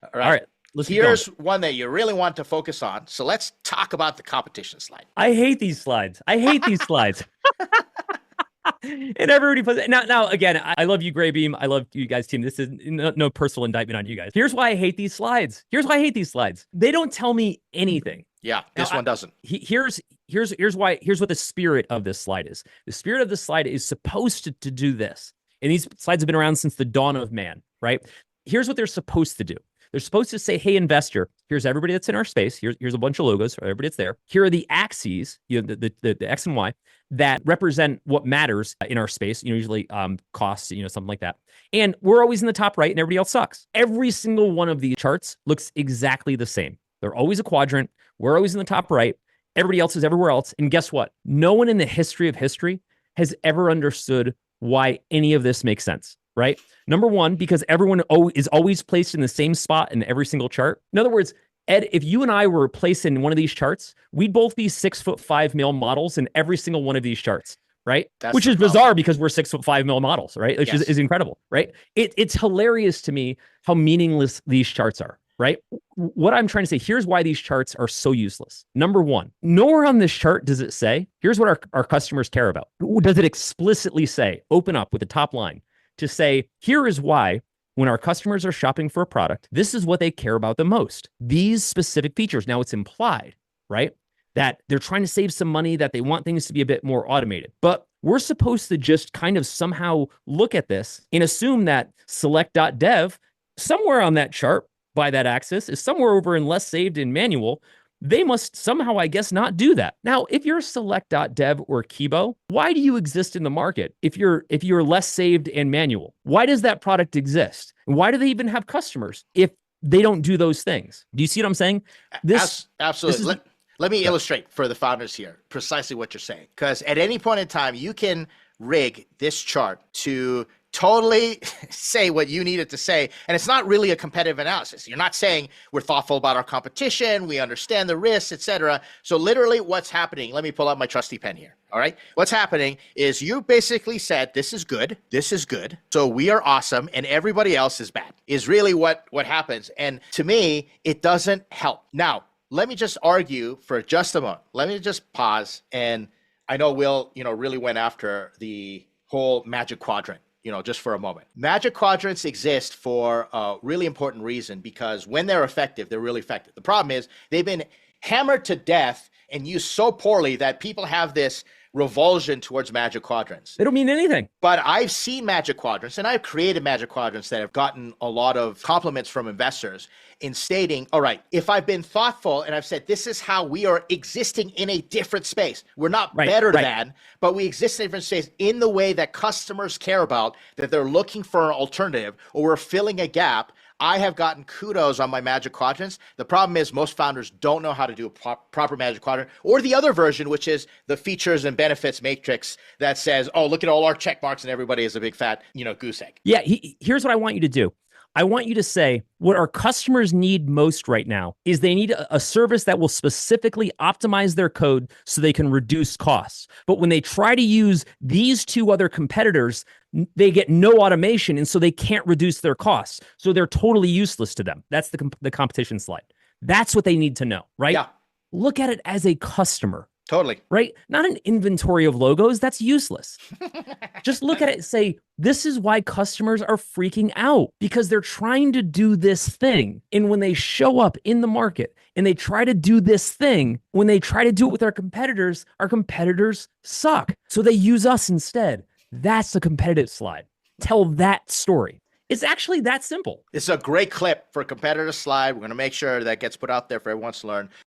All All right. right, let's keep going. Here's one that you really want to focus on. So let's talk about the competition slide. I hate these slides. I hate these slides. And everybody puts it. Now again, I love you, Gray Beam. I love you guys, team. This is no personal indictment on you guys. Here's why I hate these slides. Here's why I hate these slides. They don't tell me anything. Yeah, Now, this one doesn't. Here's why. Here's what the spirit of this slide is. The spirit of this slide is supposed to do this. And these slides have been around since the dawn of man, right? Here's what they're supposed to do. They're supposed to say, hey, investor, here's everybody that's in our space. Here's a bunch of logos for everybody that's there. Here are the axes, the X and Y that represent what matters in our space, usually costs, something like that. And we're always in the top right and everybody else sucks. Every single one of these charts looks exactly the same. They're always a quadrant. We're always in the top right. Everybody else is everywhere else. And guess what? No one in the history of history has ever understood why any of this makes sense, right? Number one, because everyone is always placed in the same spot in every single chart. In other words, Ed, if you and I were placed in one of these charts, we'd both be 6'5" male models in every single one of these charts, right? Which is bizarre because we're 6'5" male models, right? Which is incredible, right? It's hilarious to me how meaningless these charts are, right? What I'm trying to say, here's why these charts are so useless. Number one, nowhere on this chart does it say, here's what our customers care about. Does it explicitly say, open up with the top line to say, here is why when our customers are shopping for a product, this is what they care about the most. These specific features. Now it's implied, right, that they're trying to save some money, that they want things to be a bit more automated. But we're supposed to just kind of somehow look at this and assume that select.dev, somewhere on that chart by that axis, is somewhere over in less saved in manual. They must somehow, I guess, not do that. Now, if you're select.dev or Kibo, why do you exist in the market if you're less saved and manual? Why does that product exist? Why do they even have customers if they don't do those things? Do you see what I'm saying? Absolutely. Let me illustrate for the founders here precisely what you're saying. Because at any point in time, you can rig this chart to totally say what you need it to say. And it's not really a competitive analysis. You're not saying we're thoughtful about our competition, we understand the risks, etc. So literally what's happening, let me pull out my trusty pen here. All right. What's happening is you basically said, this is good. So we are awesome and everybody else is bad, is really what happens. And to me, it doesn't help. Now, let me just argue for just a moment. Let me just pause. And I know Will, really went after the whole magic quadrant. Just for a moment. Magic quadrants exist for a really important reason because when they're effective, they're really effective. The problem is they've been hammered to death and used so poorly that people have this revulsion towards magic quadrants. They don't mean anything. But I've seen magic quadrants and I've created magic quadrants that have gotten a lot of compliments from investors in stating, all right, if I've been thoughtful and I've said, this is how we are existing in a different space. We're not better than, but we exist in a different space in the way that customers care about, that they're looking for an alternative or we're filling a gap. I have gotten kudos on my magic quadrants. The problem is most founders don't know how to do a proper magic quadrant, or the other version, which is the features and benefits matrix that says, oh, look at all our check marks and everybody is a big fat, goose egg. Yeah. Here's what I want you to do. I want you to say what our customers need most right now is they need a service that will specifically optimize their code so they can reduce costs. But when they try to use these two other competitors, they get no automation, and so they can't reduce their costs. So they're totally useless to them. That's the competition slide. That's what they need to know, right? Yeah. Look at it as a customer. Totally. Right? Not an inventory of logos. That's useless. Just look at it and say, this is why customers are freaking out because they're trying to do this thing. And when they show up in the market and they try to do this thing, when they try to do it with our competitors suck. So they use us instead. That's the competitive slide. Tell that story. It's actually that simple. It's a great clip for a competitor slide. We're going to make sure that gets put out there for everyone to learn.